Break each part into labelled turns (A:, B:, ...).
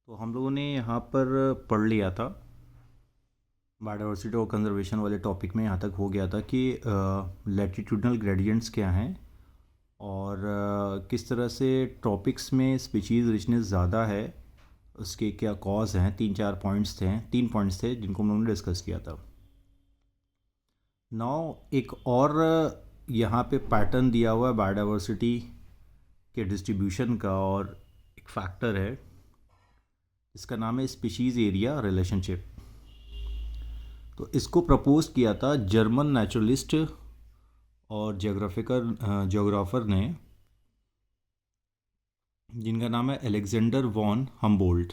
A: तो हम लोगों ने यहाँ पर पढ़ लिया था बायोडाइवर्सिटी और कंजर्वेशन वाले टॉपिक में। यहाँ तक हो गया था कि लैटिट्यूडनल ग्रेडियंट्स क्या हैं और किस तरह से ट्रॉपिक्स में स्पीशीज़ रिचनेस ज़्यादा है, उसके क्या कॉज हैं। तीन पॉइंट्स थे जिनको हम लोगों ने डिस्कस किया था। नाउ एक और यहाँ पे पैटर्न दिया हुआ है बायोडाइवर्सिटी के डिस्ट्रीब्यूशन का, और एक फैक्टर है, इसका नाम है स्पीशीज़ एरिया रिलेशनशिप। तो इसको प्रपोज किया था जर्मन नेचुरलिस्ट और जोग्राफर ने, जिनका नाम है अलेक्जेंडर वॉन हम्बोल्ट।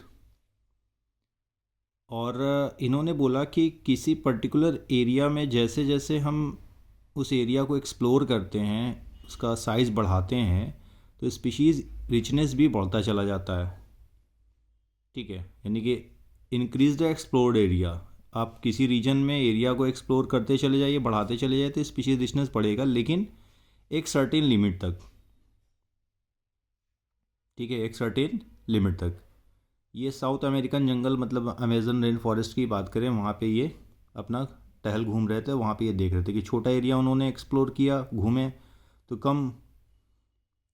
A: और इन्होंने बोला कि किसी पर्टिकुलर एरिया में जैसे जैसे हम उस एरिया को एक्सप्लोर करते हैं, उसका साइज़ बढ़ाते हैं, तो स्पीशीज़ रिचनेस भी बढ़ता चला जाता है। ठीक है, यानी कि इंक्रीज द एक्सप्लोर्ड एरिया। आप किसी रीजन में एरिया को एक्सप्लोर करते चले जाइए, बढ़ाते चले जाइए, तो स्पीशीज रिचनेस बढ़ेगा, लेकिन एक सर्टेन लिमिट तक। ठीक है, एक सर्टेन लिमिट तक। ये साउथ अमेरिकन जंगल, मतलब अमेजन रेन फॉरेस्ट की बात करें, वहाँ पे ये अपना टहल घूम रहे थे। वहाँ पे ये देख रहे थे कि छोटा एरिया उन्होंने एक्सप्लोर किया, घूमे, तो कम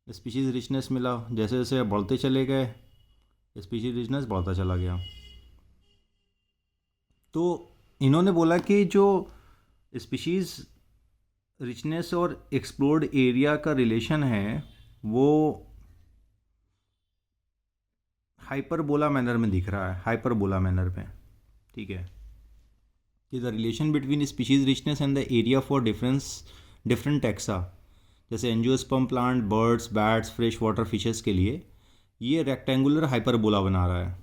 A: स्पीशीज़ रिचनेस मिला। जैसे जैसे बढ़ते चले गए, स्पीशीज रिचनेस बढ़ता चला गया। तो इन्होंने बोला कि जो स्पीशीज़ रिचनेस और एक्सप्लोर्ड एरिया का रिलेशन है वो हाइपरबोला मैनर में दिख रहा है, हाइपरबोला मैनर में। ठीक है, कि the relation between species richness and the area for different taxa, जैसे angiosperm plant, birds, bats, fresh water fishes के लिए ये रेक्टेंगुलर हाइपरबोला बना रहा है।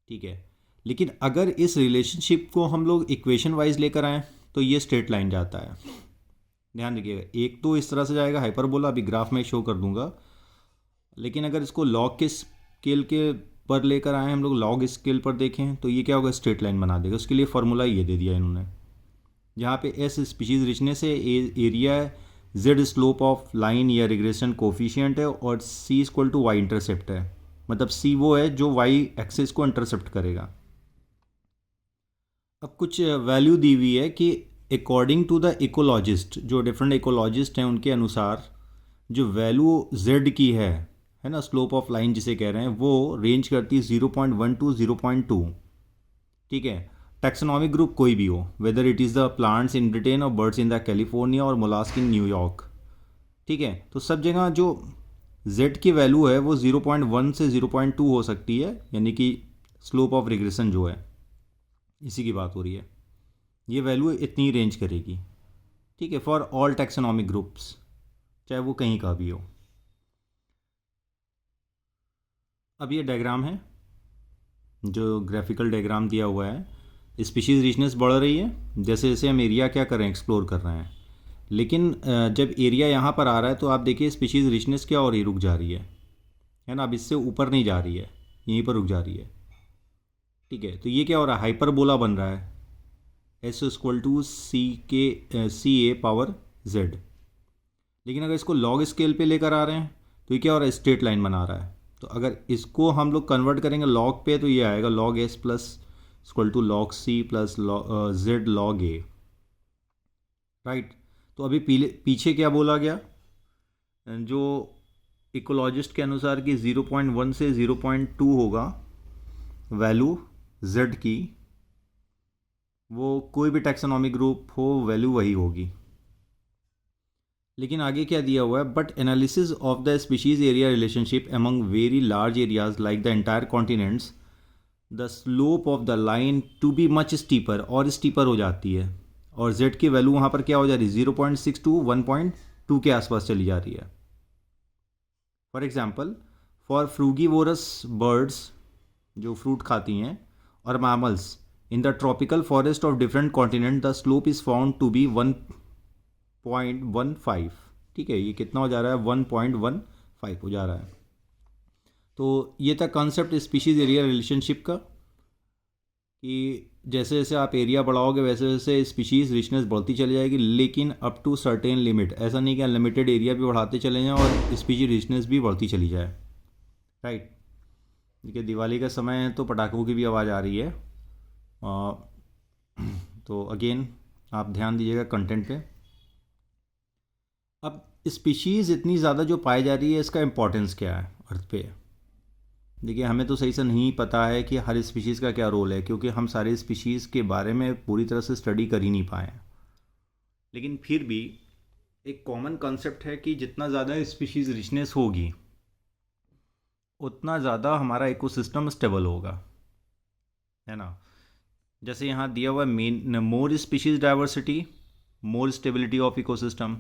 A: ठीक है, लेकिन अगर इस रिलेशनशिप को हम लोग इक्वेशन वाइज लेकर आएँ तो ये स्ट्रेट लाइन जाता है। ध्यान रखिएगा, एक तो इस तरह से जाएगा हाइपरबोला, अभी ग्राफ में शो कर दूंगा। लेकिन अगर इसको लॉग के स्केल के पर लेकर आए, हम लोग लॉग स्केल पर देखें, तो ये क्या होगा, स्ट्रेट लाइन बना देगा। उसके लिए फार्मूला ये दे दिया इन्होंने, जहाँ पे एस स्पीशीज़ रिचनेस है, एरिया है, जेड स्लोप ऑफ लाइन या रिग्रेशन कोफिशियंट है, और सी इक्वल टू वाई इंटरसेप्ट है। मतलब सी वो है जो वाई एक्सिस को इंटरसेप्ट करेगा। अब कुछ वैल्यू दी हुई है कि अकॉर्डिंग टू द इकोलॉजिस्ट, जो डिफरेंट इकोलॉजिस्ट हैं उनके अनुसार जो वैल्यू जेड की है ना, स्लोप ऑफ लाइन जिसे कह रहे हैं, वो रेंज करती है 0.1 टू 0.2। ठीक है, टैक्सोनॉमिक ग्रुप कोई भी हो, whether it is the plants in Britain और बर्ड्स इन द कैलिफोर्निया और मोलास्क इन न्यूयॉर्क। ठीक है, तो सब जगह जो जेड की वैल्यू है वो 0.1 से 0.2 हो सकती है, यानी कि स्लोप ऑफ रिग्रेशन जो है, इसी की बात हो रही है। ये वैल्यू इतनी रेंज करेगी। ठीक है, फॉर ऑल टैक्सोनॉमिक ग्रुप्स, चाहे वो कहीं का भी हो। अब ये डायग्राम है, जो ग्राफिकल डायग्राम दिया हुआ है। स्पीशीज़ रिचनेस बढ़ रही है जैसे जैसे हम एरिया क्या कर रहे हैं, एक्सप्लोर कर रहे हैं। लेकिन जब एरिया यहाँ पर आ रहा है तो आप देखिए स्पीशीज़ रिचनेस क्या हो रही है, रुक जा रही है ना। अब इससे ऊपर नहीं जा रही है, यहीं पर रुक जा रही है। ठीक है, तो ये क्या हो रहा है, हाइपरबोला बन रहा है, S equal to C A power Z. लेकिन अगर इसको लॉग स्केल पे लेकर आ रहे हैं तो ये क्या हो रहा है, स्ट्रेट लाइन बना रहा है। तो अगर इसको हम लोग कन्वर्ट करेंगे लॉग पे, तो ये आएगा log S plus equal to log C plus Z log A. Right, तो अभी पीछे क्या बोला गया, जो इकोलॉजिस्ट के अनुसार कि 0.1 से 0.2 होगा वैल्यू जेड की, वो कोई भी टैक्सोनॉमिक ग्रुप हो वैल्यू वही होगी। लेकिन आगे क्या दिया हुआ है, but analysis of the species area relationship among very large areas like the entire continents, the slope of the line to be much steeper, और स्टीपर हो जाती है, और जेड की वैल्यू वहाँ पर क्या हो जा रही है, 0.6 टू 1.2 के आसपास चली जा रही है। For example, for frugivorous birds जो फ्रूट खाती हैं, और mammals in the tropical forest of different continent, the slope is found to be 1.15। ठीक है, ये कितना हो जा रहा है, 1.15 हो जा रहा है। तो ये था कॉन्सेप्ट स्पीशीज़ एरिया रिलेशनशिप का, कि जैसे जैसे आप एरिया बढ़ाओगे वैसे वैसे स्पीशीज़ रिचनेस बढ़ती चली जाएगी, लेकिन अप टू सर्टेन लिमिट। ऐसा नहीं कि अनलिमिटेड एरिया भी बढ़ाते चले जाएं और स्पीशीज रिचनेस भी बढ़ती चली जाए। राइट, देखिए दिवाली का समय है तो पटाखों की भी आवाज़ आ रही है। तो अगेन आप ध्यान दीजिएगा कंटेंट पे। अब स्पीशीज़ इतनी ज़्यादा जो पाई जा रही है, इसका इम्पोर्टेंस क्या है अर्थ पे? देखिए हमें तो सही से नहीं पता है कि हर स्पीशीज़ का क्या रोल है, क्योंकि हम सारे स्पीशीज़ के बारे में पूरी तरह से स्टडी कर ही नहीं पाए हैं। लेकिन फिर भी एक कॉमन कॉन्सेप्ट है कि जितना ज़्यादा स्पीशीज़ रिचनेस होगी उतना ज़्यादा हमारा इकोसिस्टम स्टेबल होगा, है ना। जैसे यहाँ दिया हुआ main more species diversity more stability of ecosystem.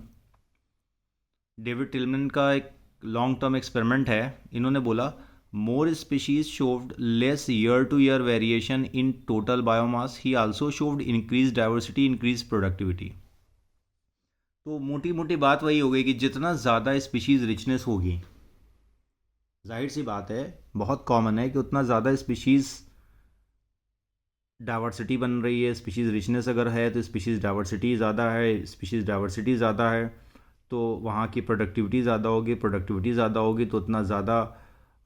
A: David Tilman का एक लॉन्ग टर्म एक्सपेरिमेंट है। इन्होंने बोला more species showed less year to year variation in total biomass, he also showed increase diversity, increase productivity. तो मोटी मोटी बात वही हो गई कि जितना ज़्यादा स्पीशीज़ रिचनेस होगी, जाहिर सी बात है, बहुत कॉमन है कि उतना ज़्यादा स्पीशीज़ डाइवर्सिटी बन रही है। स्पीशीज़ रिचनेस अगर है तो स्पीशीज़ डाइवर्सिटी ज़्यादा है, स्पीशीज़ डाइवर्सिटी ज़्यादा है तो वहाँ की प्रोडक्टिविटी ज़्यादा होगी, प्रोडक्टिविटी ज़्यादा होगी तो उतना ज़्यादा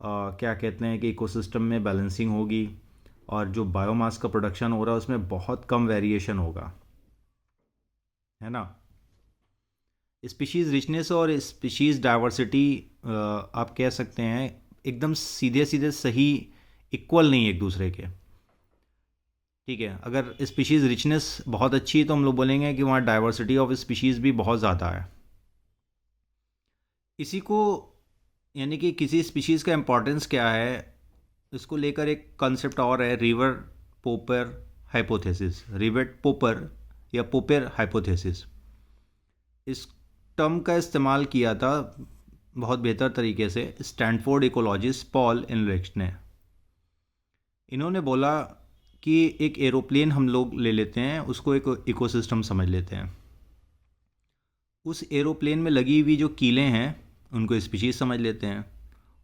A: क्या कहते हैं कि इकोसिस्टम में बैलेंसिंग होगी, और जो बायोमास का प्रोडक्शन हो रहा है उसमें बहुत कम वेरिएशन होगा, है ना। स्पीशीज़ रिचनेस और स्पीशीज़ डाइवर्सिटी आप कह सकते हैं एकदम सीधे सीधे सही इक्वल नहीं एक दूसरे के। ठीक है, अगर स्पीशीज़ रिचनेस बहुत अच्छी है तो हम लोग बोलेंगे कि वहाँ डाइवर्सिटी ऑफ स्पीशीज़ भी बहुत ज़्यादा है। इसी को यानी कि किसी स्पीशीज़ का इम्पोर्टेंस क्या है, इसको लेकर एक कॉन्सेप्ट और है, रिवर पोपर हाइपोथेसिस। रिवर पोपर या पोपर हाइपोथेसिस, इस टर्म का इस्तेमाल किया था बहुत बेहतर तरीके से स्टैनफोर्ड इकोलॉजिस्ट पॉल इनरिच ने। इन्होंने बोला कि एक एरोप्लेन हम लोग ले लेते हैं, उसको एक इकोसिस्टम समझ लेते हैं। उस एरोप्लेन में लगी हुई जो कीलें हैं उनको स्पीशीज़ समझ लेते हैं।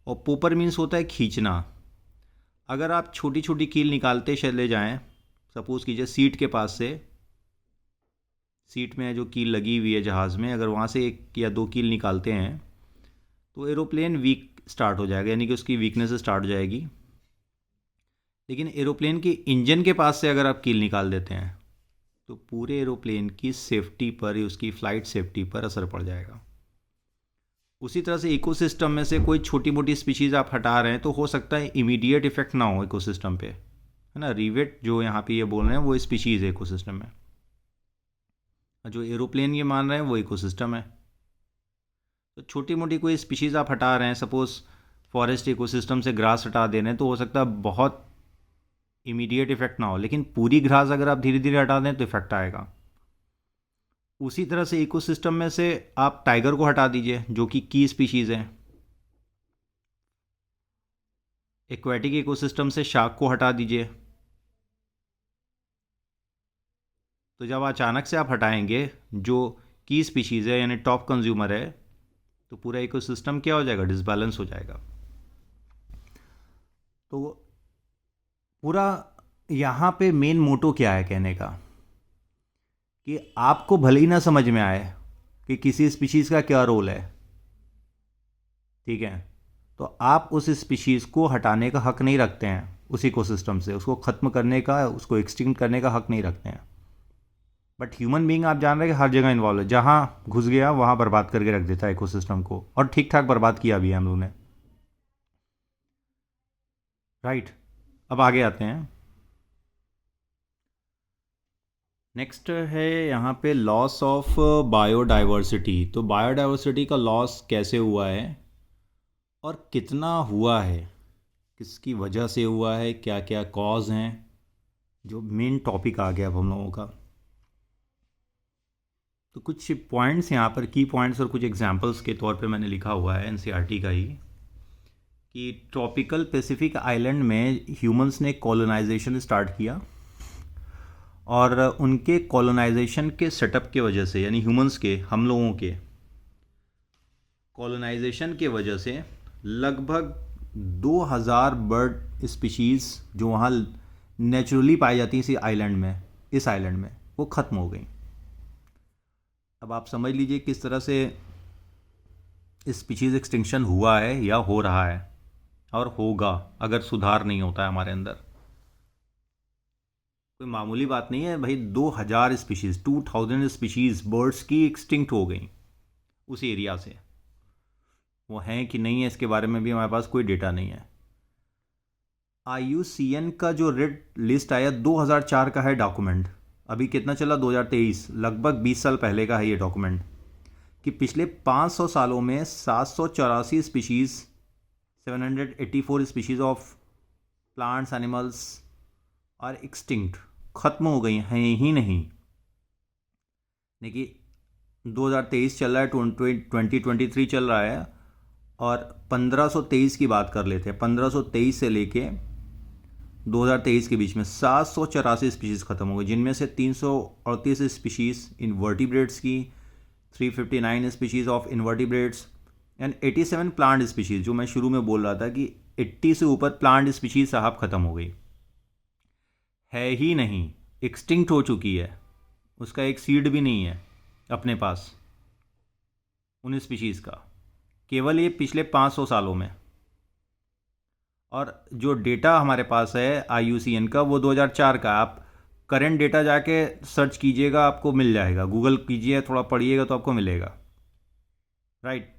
A: और पोपर मीन्स होता है खींचना। अगर आप छोटी छोटी कील निकालते चले जाएं, सपोज़ कीजिए सीट के पास से, सीट में जो कील लगी हुई है जहाज़ में, अगर वहाँ से एक या दो कील निकालते हैं तो एरोप्लेन वीक स्टार्ट हो जाएगा, यानी कि उसकी वीकनेस स्टार्ट हो जाएगी। लेकिन एरोप्लेन के इंजन के पास से अगर आप कील निकाल देते हैं तो पूरे एरोप्लेन की सेफ्टी पर, उसकी फ़्लाइट सेफ्टी पर असर पड़ जाएगा। उसी तरह से इकोसिस्टम में से कोई छोटी मोटी स्पीशीज़ आप हटा रहे हैं तो हो सकता है इमीडिएट इफेक्ट ना हो इकोसिस्टम पे, है ना। रिवेट जो यहाँ पे ये बोल रहे हैं वो स्पीशीज़ है इकोसिस्टम में, और जो एरोप्लेन ये मान रहे हैं वो इकोसिस्टम है। तो छोटी मोटी कोई स्पीशीज़ आप हटा रहे हैं, सपोज़ फॉरेस्ट इकोसिस्टम से ग्रास हटा दे रहे हैं, तो हो सकता है बहुत इमीडिएट इफेक्ट ना हो, लेकिन पूरी ग्रास अगर आप धीरे धीरे हटा दें तो इफेक्ट आएगा। उसी तरह से इकोसिस्टम में से आप टाइगर को हटा दीजिए जो कि की स्पीशीज़ है। एक्वेटिक इकोसिस्टम से शार्क को हटा दीजिए। तो जब अचानक से आप हटाएंगे जो की स्पीशीज़ है यानी टॉप कंज्यूमर है, तो पूरा इकोसिस्टम क्या हो जाएगा, डिसबैलेंस हो जाएगा। तो पूरा यहाँ पे मेन मोटो क्या है कहने का, कि आपको भले ही ना समझ में आए कि किसी स्पीशीज़ का क्या रोल है, ठीक है, तो आप उस स्पीशीज़ को हटाने का हक नहीं रखते हैं उस इकोसिस्टम से, उसको ख़त्म करने का, उसको एक्सटिंक्ट करने का हक नहीं रखते हैं। बट ह्यूमन बीइंग आप जान रहे हैं कि हर जगह इन्वॉल्व है, जहाँ घुस गया वहाँ बर्बाद करके रख देता है इकोसिस्टम को, और ठीक ठाक बर्बाद किया भी है हम लोगों ने, राइट। अब आगे आते हैं। नेक्स्ट है यहाँ पे लॉस ऑफ बायोडाइवर्सिटी। तो बायोडाइवर्सिटी का लॉस कैसे हुआ है और कितना हुआ है, किसकी वजह से हुआ है, क्या क्या कॉज हैं, जो मेन टॉपिक आ गया अब हम लोगों का। तो कुछ पॉइंट्स यहाँ पर, की पॉइंट्स और कुछ एग्जांपल्स के तौर पे मैंने लिखा हुआ है एनसीईआरटी का ही, कि ट्रॉपिकल पैसिफिक आइलैंड में ह्यूमंस ने कॉलोनाइजेशन स्टार्ट किया, और उनके कॉलोनाइजेशन के सेटअप के वजह से, यानी ह्यूमंस के, हम लोगों के कॉलोनाइजेशन के वजह से लगभग 2000 बर्ड स्पीशीज़ जो वहाँ नेचुरली पाई जाती इसी आइलैंड में, इस आइलैंड में, वो ख़त्म हो गई। अब आप समझ लीजिए किस तरह से स्पीशीज़ एक्सटिंक्शन हुआ है या हो रहा है। और होगा अगर सुधार नहीं होता है हमारे अंदर। कोई मामूली बात नहीं है भाई, 2000 स्पीशीज़, 2000 स्पीशीज़ बर्ड्स की एक्सटिंक्ट हो गई उस एरिया से। वो हैं कि नहीं है इसके बारे में भी हमारे पास कोई डेटा नहीं है। IUCN का जो रेड लिस्ट आया 2004 का है डॉक्यूमेंट, अभी कितना चला 2023, लगभग 20 साल पहले का है ये डॉक्यूमेंट, कि पिछले 500 सालों में 784 species, 784 species of plants animals और एक्सटिंक्ट, ख़त्म हो गई हैं ही नहीं। देखिए 2023 चल रहा है, 2023 चल रहा है, और 1523 की बात कर लेते हैं। 1523 से लेके 2023 के बीच में 784 स्पीशीज़ ख़त्म हो गई, जिनमें से 338 स्पीशीज़ इनवर्टिब्रेट्स की, 359 species of invertebrates and 87 plant species, जो मैं शुरू में बोल रहा था कि 80 से ऊपर प्लांट स्पीशीज़ साहब ख़त्म हो गई है ही नहीं, एक्सटिंक्ट हो चुकी है, उसका एक सीड भी नहीं है अपने पास उन स्पीशीज़ का, केवल ये पिछले 500 सालों में। और जो डेटा हमारे पास है IUCN का वो 2004 का, आप करंट डेटा जाके सर्च कीजिएगा आपको मिल जाएगा, गूगल कीजिए थोड़ा पढ़िएगा तो आपको मिलेगा, राइट।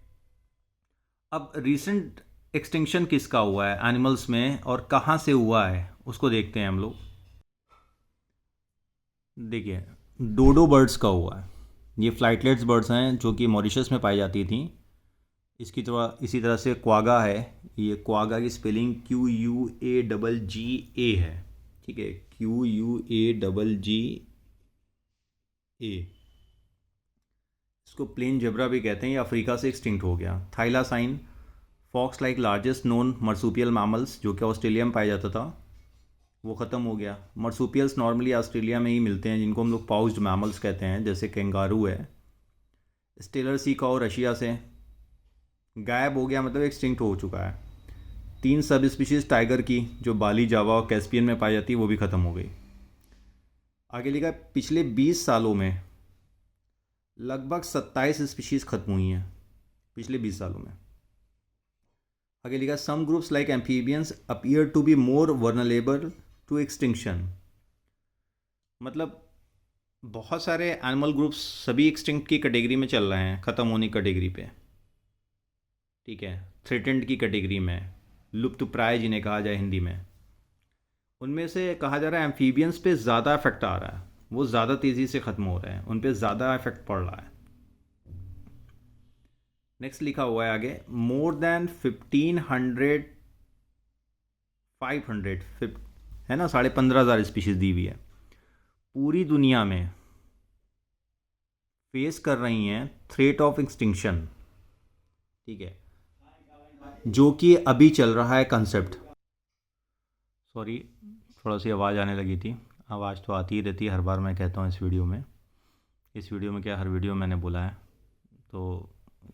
A: अब रीसेंट एक्सटिंक्शन किसका हुआ है एनिमल्स में और कहाँ से हुआ है उसको देखते हैं हम लोग। देखिए डोडो बर्ड्स का हुआ है, ये फ्लाइटलेट्स बर्ड्स हैं जो कि मॉरिशस में पाई जाती थी। इसकी तरह इसी तरह से क्वागा है, ये क्वागा की स्पेलिंग QUAGGA है, ठीक है, QUAGGA। इसको प्लेन जेब्रा भी कहते हैं, ये अफ्रीका से एक्सटिंक्ट हो गया। Thylacine fox like largest known marsupial mammals, जो कि ऑस्ट्रेलिया में पाया जाता था, वो ख़त्म हो गया। मर्सूपियल्स नॉर्मली ऑस्ट्रेलिया में ही मिलते हैं, जिनको हम लोग पाउच्ड मैमल्स कहते हैं, जैसे कैंगारू है। स्टेलर सी काऊ रशिया से गायब हो गया, मतलब एक्सटिंक्ट हो चुका है। 3 सब स्पीशीज़ टाइगर की जो बाली, जावा और कैस्पियन में पाई जाती है, वो भी ख़त्म हो गई। आगे लिखा है पिछले 20 सालों में लगभग 27 स्पीशीज़ ख़त्म हुई हैं पिछले 20 सालों में। आगे लिखा some groups like amphibians appear to be more vulnerable to extinction, मतलब बहुत सारे एनिमल ग्रुप्स सभी एक्सटिंक्ट की कैटेगरी में चल रहे हैं, ख़त्म होने की कैटेगरी पे, ठीक है, थ्रेटेंड की कैटेगरी में, लुप्त प्राय जिन्हें कहा जाए हिंदी में। उनमें से कहा जा रहा है एम्फीबियंस पे ज़्यादा इफेक्ट आ रहा है, वो ज़्यादा तेज़ी से ख़त्म हो रहे हैं, उन पे ज़्यादा इफेक्ट पड़ रहा है। नेक्स्ट लिखा हुआ है आगे, मोर देन 1500 500 है ना, 15,500 स्पीशीज़ दी हुई है, पूरी दुनिया में फेस कर रही हैं थ्रेट ऑफ एक्सटिंक्शन, ठीक है, जो कि अभी चल रहा है कंसेप्ट। सॉरी थोड़ा सी आवाज़ आने लगी थी, आवाज़ तो आती ही रहती है हर बार मैं कहता हूँ इस वीडियो में क्या हर वीडियो मैंने बोला है, तो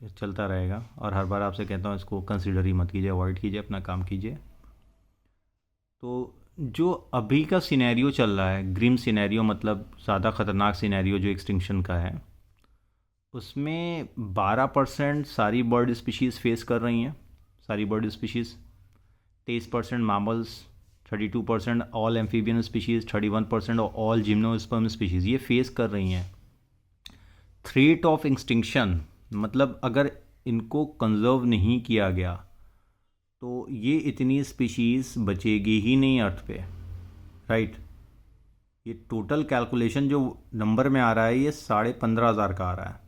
A: चलता रहेगा, और हर बार आपसे कहता हूँ इसको कंसिडर ही मत कीजिए, अवॉइड कीजिए, अपना काम कीजिए। तो जो अभी का सिनेरियो चल रहा है, ग्रिम सिनेरियो, मतलब ज़्यादा ख़तरनाक सिनेरियो जो एक्सटिंक्शन का है, उसमें 12% सारी बर्ड स्पीशीज़ फेस कर रही हैं, सारी bird species, 23% mammals, 32% all amphibian species, 31% all gymnosperm species ये फेस कर रही हैं थ्रेट ऑफ एक्सटिंक्शन। मतलब अगर इनको कंजर्व नहीं किया गया तो ये इतनी स्पीशीज़ बचेगी ही नहीं अर्थ पे, राइट। ये टोटल कैलकुलेशन जो नंबर में आ रहा है ये 15,500 का आ रहा है।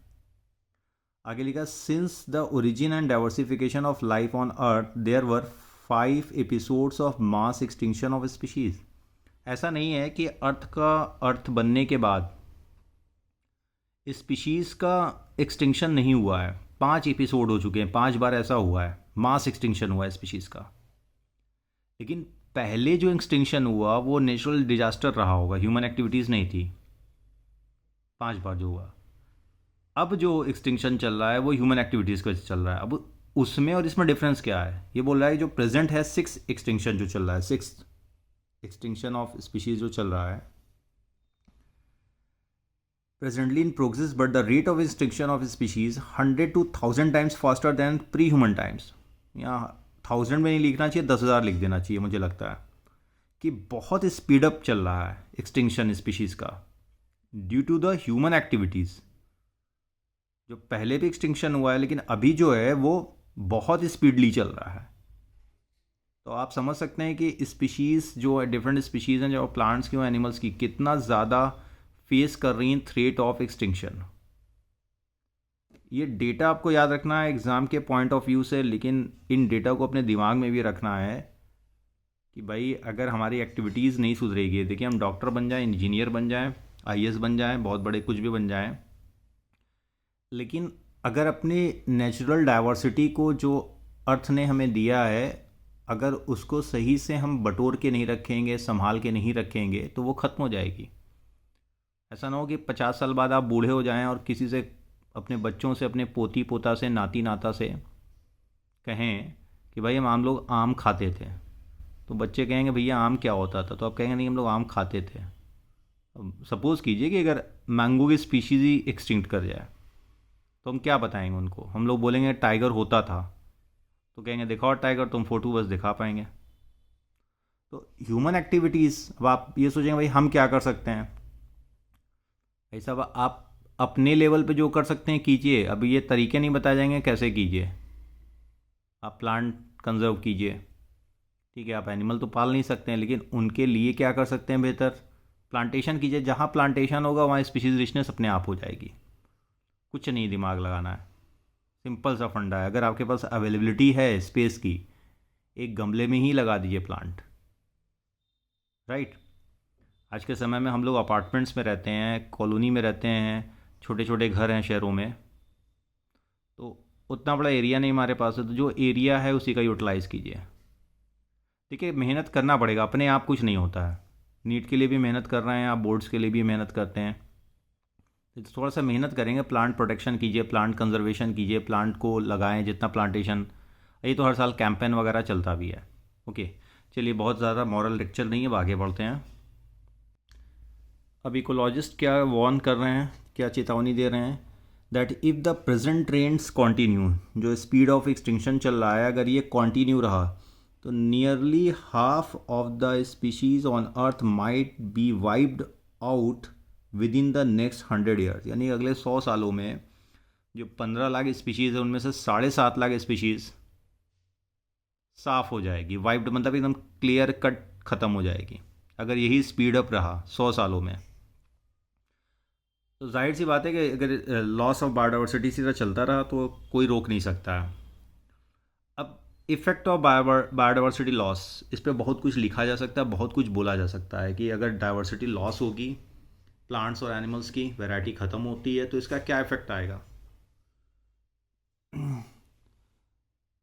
A: आगे लिखा since the origin and diversification of life on earth there were 5 episodes of mass extinction of species. ऐसा नहीं है कि अर्थ बनने के बाद स्पीशीज़ का एक्सटिंक्शन नहीं हुआ है, 5 एपिसोड हो चुके हैं, 5 बार ऐसा हुआ है, मास एक्सटिंक्शन हुआ है स्पीशीज़ का। लेकिन पहले जो एक्सटिंक्शन हुआ वो नेचुरल डिजास्टर रहा होगा, ह्यूमन एक्टिविटीज़ नहीं थी, 5 बार जो हुआ। अब जो एक्सटिंक्शन चल रहा है वो ह्यूमन एक्टिविटीज़ की वजह से चल रहा है। अब उसमें और इसमें डिफरेंस क्या है, ये बोल रहा है जो प्रेजेंट है 6 एक्सटिंक्शन जो चल रहा है, 6 एक्सटिंक्शन ऑफ स्पीशीज़ जो चल रहा है presently in progress, but the rate of extinction of species 100 to 1000 times faster than pre-human times, या 1000 में नहीं लिखना चाहिए, 10,000 लिख देना चाहिए। मुझे लगता है कि बहुत स्पीड अप चल रहा है एक्सटिंक्शन स्पीशीज़ का due to the human activities. जो पहले भी एक्सटिंक्शन हुआ है लेकिन अभी जो है वो बहुत स्पीडली चल रहा है। तो आप समझ सकते हैं कि स्पीशीज़ जो है, डिफरेंट स्पीशीज़ हैं जो प्लांट्स की और एनिमल्स की, कितना ज़्यादा फेस कर रही हैं थ्रेट ऑफ एक्सटिंक्शन। ये डेटा आपको याद रखना है एग्ज़ाम के पॉइंट ऑफ व्यू से, लेकिन इन डेटा को अपने दिमाग में भी रखना है कि भाई अगर हमारी एक्टिविटीज़ नहीं सुधरेगी, देखिए हम डॉक्टर बन जाएं, इंजीनियर बन जाएं, आईएएस बन जाएं, बहुत बड़े कुछ भी बन जाएं, लेकिन अगर अपनी नेचुरल डाइवर्सिटी को जो अर्थ ने हमें दिया है, अगर उसको सही से हम बटोर के नहीं रखेंगे, संभाल के नहीं रखेंगे, तो वो ख़त्म हो जाएगी। ऐसा ना हो कि 50 साल बाद आप बूढ़े हो जाएं और किसी से, अपने बच्चों से, अपने पोती पोता से, नाती नाता से कहें कि भाई हम लोग आम खाते थे, तो बच्चे कहेंगे भैया आम क्या होता था, तो आप कहेंगे नहीं हम लोग आम खाते थे। सपोज़ कीजिए कि अगर मैंगो की स्पीशीज़ ही एक्सटिंक्ट कर जाए तो हम क्या बताएंगे उनको? हम लोग बोलेंगे टाइगर होता था, तो कहेंगे दिखाओ टाइगर, तुम फ़ोटो बस दिखा पाएंगे। तो ह्यूमन एक्टिविटीज़, अब आप ये सोचेंगे भाई हम क्या कर सकते हैं। भाई साहब आप अपने लेवल पे जो कर सकते हैं कीजिए। अभी ये तरीके नहीं बताए जाएंगे कैसे कीजिए। आप प्लांट कंजर्व कीजिए, ठीक है, आप एनिमल तो पाल नहीं सकते हैं, लेकिन उनके लिए क्या कर सकते हैं? बेहतर प्लांटेशन कीजिए। जहाँ प्लांटेशन होगा वहाँ स्पीशीज रिचनेस अपने आप हो जाएगी। कुछ नहीं दिमाग लगाना है, सिंपल सा फंडा है। अगर आपके पास अवेलेबिलिटी है स्पेस की, एक गमले में ही लगा दीजिए प्लांट, राइट। आज के समय में हम लोग अपार्टमेंट्स में रहते हैं, कॉलोनी में रहते हैं, छोटे छोटे घर हैं शहरों में, तो उतना बड़ा एरिया नहीं हमारे पास है, तो जो एरिया है उसी का यूटिलाइज़ कीजिए। देखिए मेहनत करना पड़ेगा, अपने आप कुछ नहीं होता है। नीट के लिए भी मेहनत कर रहे हैं आप, बोर्ड्स के लिए भी मेहनत करते हैं, तो थोड़ा सा मेहनत करेंगे। प्लांट प्रोटेक्शन कीजिए, प्लांट कंजर्वेशन कीजिए, प्लांट को लगाएं जितना प्लांटेशन। ये तो हर साल कैंपेन वगैरह चलता भी है। ओके, चलिए बहुत ज़्यादा मॉरल लेक्चर नहीं है, अब आगे बढ़ते हैं। अब इकोलॉजिस्ट क्या वार्न कर रहे हैं, क्या चेतावनी दे रहे हैं? That if the present trends continue, जो स्पीड ऑफ एक्सटिंक्शन चल रहा है अगर ये कॉन्टीन्यू रहा, तो nearly half of the species on earth might be wiped out with in the next 100 years. यानी अगले 100 सालों में जो 15 लाख स्पीशीज़ है उनमें से 7.5 लाख स्पीशीज़ साफ़ हो जाएगी। वाइप्ड मतलब एकदम क्लियर कट ख़त्म हो जाएगी अगर यही स्पीड अप रहा 100 सालों में। तो जाहिर सी बात है कि अगर लॉस ऑफ बायोडाइवर्सिटी इसी तरह चलता रहा तो कोई रोक नहीं सकता है। अब इफ़ेक्ट ऑफ बायोडाइवर्सिटी लॉस, इस पर बहुत कुछ लिखा जा सकता है, बहुत कुछ बोला जा सकता है कि अगर डाइवर्सिटी लॉस होगी, प्लांट्स और एनिमल्स की वैरायटी ख़त्म होती है, तो इसका क्या इफ़ेक्ट आएगा।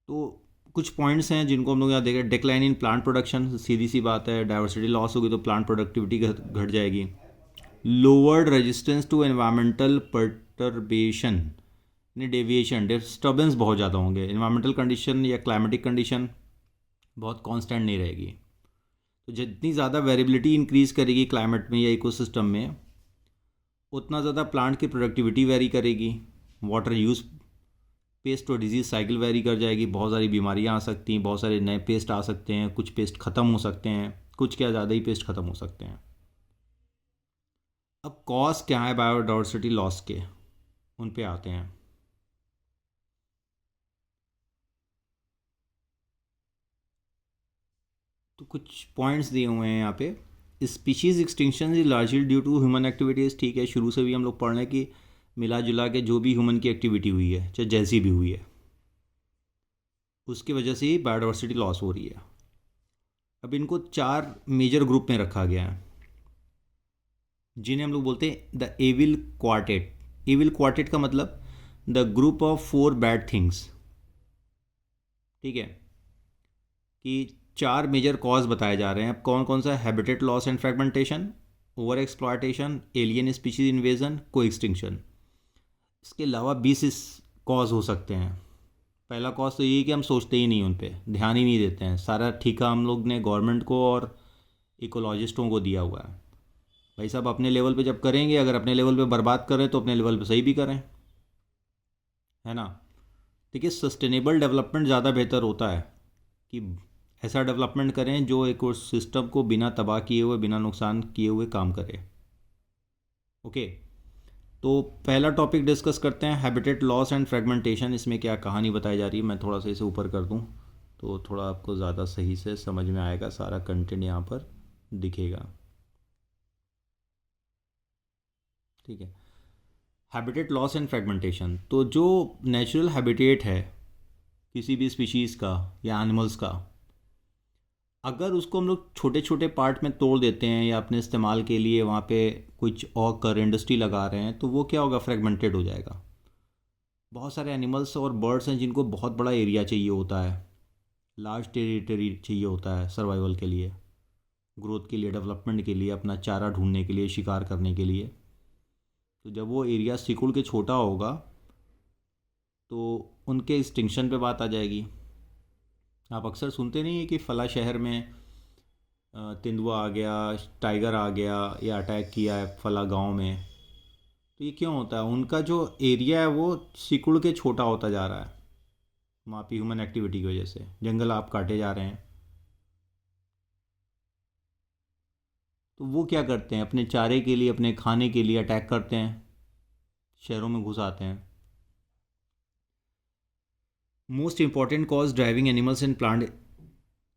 A: तो कुछ पॉइंट्स हैं जिनको हम लोग यहाँ देखें। डिक्लाइन इन प्लांट प्रोडक्शन, सीधी सी बात है, डाइवर्सिटी लॉस होगी तो प्लांट प्रोडक्टिविटी घट जाएगी। Lowered resistance to environmental perturbation, यानी डेविएशन, डिस्टर्बेंस बहुत ज़्यादा होंगे। एनवायरमेंटल कंडीशन या क्लाइमेटिक कंडीशन बहुत कांस्टेंट नहीं रहेगी, तो जितनी ज़्यादा वेरिएबिलिटी इंक्रीज़ करेगी क्लाइमेट में या इकोसिस्टम में, उतना ज़्यादा प्लांट की प्रोडक्टिविटी वेरी करेगी। वाटर यूज़, पेस्ट और डिजीज़ साइकिल वेरी कर जाएगी। बहुत सारी बीमारियां आ सकती हैं, बहुत सारे नए पेस्ट आ सकते हैं, कुछ पेस्ट ख़त्म हो सकते हैं, कुछ क्या ज़्यादा ही पेस्ट ख़त्म हो सकते हैं। अब कॉज क्या है बायोडाइवर्सिटी लॉस के, उन पे आते हैं। तो कुछ पॉइंट्स दिए हुए हैं यहाँ पे। Species extinction is largely due to human activities. ठीक है, शुरू से भी हम लोग पढ़ रहे हैं कि मिला जुला के जो भी ह्यूमन की एक्टिविटी हुई है, चाहे जैसी भी हुई है, उसकी वजह से ही बायोडाइवर्सिटी लॉस हो रही है। अब इनको 4 मेजर ग्रुप में रखा गया है, जिन्हें हम लोग बोलते हैं the evil quartet. Evil quartet का मतलब the group of 4 bad things. ठीक है, कि 4 मेजर कॉज बताए जा रहे हैं। अब कौन कौन सा? Habitat loss and fragmentation, over exploitation, alien species invasion, को एक्सटिंक्शन। इसके अलावा 20 कॉज हो सकते हैं। पहला कॉज तो यही कि हम सोचते ही नहीं, उन पे ध्यान ही नहीं देते हैं। सारा ठेका हम लोग ने गवर्नमेंट को और इकोलॉजिस्टों को दिया हुआ है। भाई साहब अपने लेवल पे जब करेंगे, अगर अपने लेवल पे बर्बाद करें तो अपने लेवल पे सही भी करें, है ना। देखिए सस्टेनेबल डेवलपमेंट ज़्यादा बेहतर होता है कि ऐसा डेवलपमेंट करें जो इकोसिस्टम को बिना तबाह किए हुए, बिना नुकसान किए हुए काम करे। ओके, तो पहला टॉपिक डिस्कस करते हैं, हैबिटेट लॉस एंड फ्रेगमेंटेशन। इसमें क्या कहानी बताई जा रही है, मैं थोड़ा सा इसे ऊपर कर दूं तो थोड़ा आपको ज़्यादा सही से समझ में आएगा, सारा कंटेंट यहाँ पर दिखेगा। ठीक है, हैबिटेट लॉस एंड फ्रेगमेंटेशन। तो जो नेचुरल हैबिटेट है किसी भी स्पीशीज़ का या एनिमल्स का, अगर उसको हम लोग छोटे छोटे पार्ट में तोड़ देते हैं या अपने इस्तेमाल के लिए वहाँ पे कुछ और कर इंडस्ट्री लगा रहे हैं, तो वो क्या होगा, फ्रेगमेंटेड हो जाएगा। बहुत सारे एनिमल्स और बर्ड्स हैं जिनको बहुत बड़ा एरिया चाहिए होता है, लार्ज टेरिटरी चाहिए होता है सर्वाइवल के लिए, ग्रोथ के लिए, डेवलपमेंट के लिए, अपना चारा ढूंढने के लिए, शिकार करने के लिए। तो जब वो एरिया सिकुड़ के छोटा होगा तो उनके एक्सटिंक्शन पे बात आ जाएगी। आप अक्सर सुनते नहीं है कि फ़ला शहर में तेंदुआ आ गया, टाइगर आ गया या अटैक किया है फ़ला गांव में। तो ये क्यों होता है, उनका जो एरिया है वो सिकुड़ के छोटा होता जा रहा है वहाँ पे ह्यूमन एक्टिविटी की वजह से। जंगल आप काटे जा रहे हैं, तो वो क्या करते हैं, अपने चारे के लिए, अपने खाने के लिए अटैक करते हैं, शहरों में घुस आते हैं। Most important cause driving animals and plant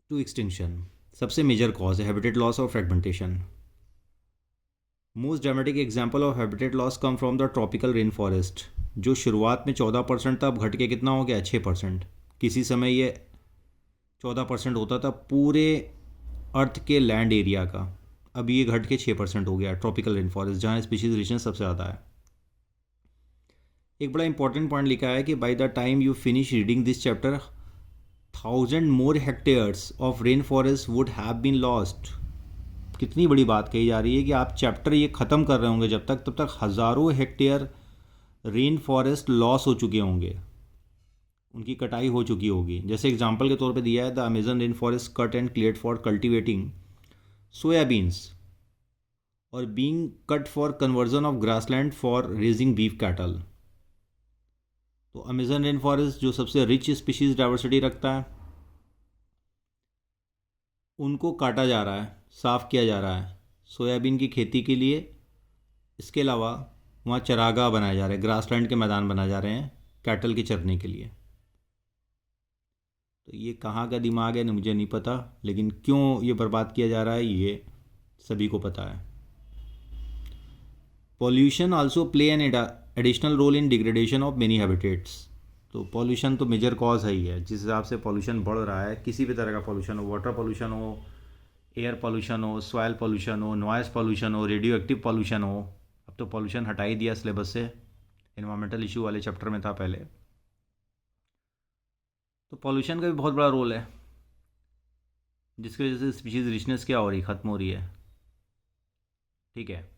A: to extinction, सबसे मेजर कॉज है हैबिटेट लॉस और fragmentation. Most dramatic example of habitat loss come from the tropical rain forest, जो शुरुआत में 14% था, अब घट के कितना हो गया, 6%। किसी समय ये 14% होता था पूरे अर्थ के लैंड एरिया का, अब ये घट के 6% हो गया ट्रॉपिकल रेन फॉरेस्ट, जहाँ स्पीशीज रिचनेस सबसे ज़्यादा है। एक बड़ा इंपॉर्टेंट पॉइंट लिखा है कि by the time you finish reading this chapter 1000 more hectares of rainforest would have been lost। कितनी बड़ी बात कही जा रही है कि आप चैप्टर ये ख़त्म कर रहे होंगे जब तक, तब तक हज़ारों हेक्टेयर रेन फॉरेस्ट लॉस हो चुके होंगे, उनकी कटाई हो चुकी होगी। जैसे एग्जांपल के तौर पे दिया है, the Amazon rain forest cut and cleared for cultivating soybeans or being cut for conversion of grassland for raising beef cattle. तो अमेजन रेन फॉरेस्ट जो सबसे रिच स्पीशीज़ डाइवर्सिटी रखता है, उनको काटा जा रहा है, साफ़ किया जा रहा है सोयाबीन की खेती के लिए। इसके अलावा वहाँ चरागाह बनाए जा रहे हैं, ग्रासलैंड के मैदान बनाए जा रहे हैं कैटल के चरने के लिए। तो ये कहाँ का दिमाग है मुझे नहीं पता, लेकिन क्यों ये बर्बाद किया जा रहा है ये सभी को पता है। Pollution also play an additional role in degradation of many habitats. तो पॉल्यूशन तो मेजर कॉज है ही है, जिस हिसाब से पॉल्यूशन बढ़ रहा है, किसी भी तरह का पॉल्यूशन हो, वाटर पॉल्यूशन हो, एयर पॉल्यूशन हो, सॉइल पॉल्यूशन हो, नॉइज़ पॉल्यूशन हो, रेडियो एक्टिव पॉल्यूशन हो। अब तो पॉल्यूशन हटा ही दिया सिलेबस से, इन्वायरमेंटल इशू वाले चैप्टर में था पहले। तो पॉल्यूशन का भी बहुत बड़ा रोल है, जिसकी वजह से स्पीशीज़ रिचनेस क्या हो रही, ख़त्म हो रही है। ठीक है,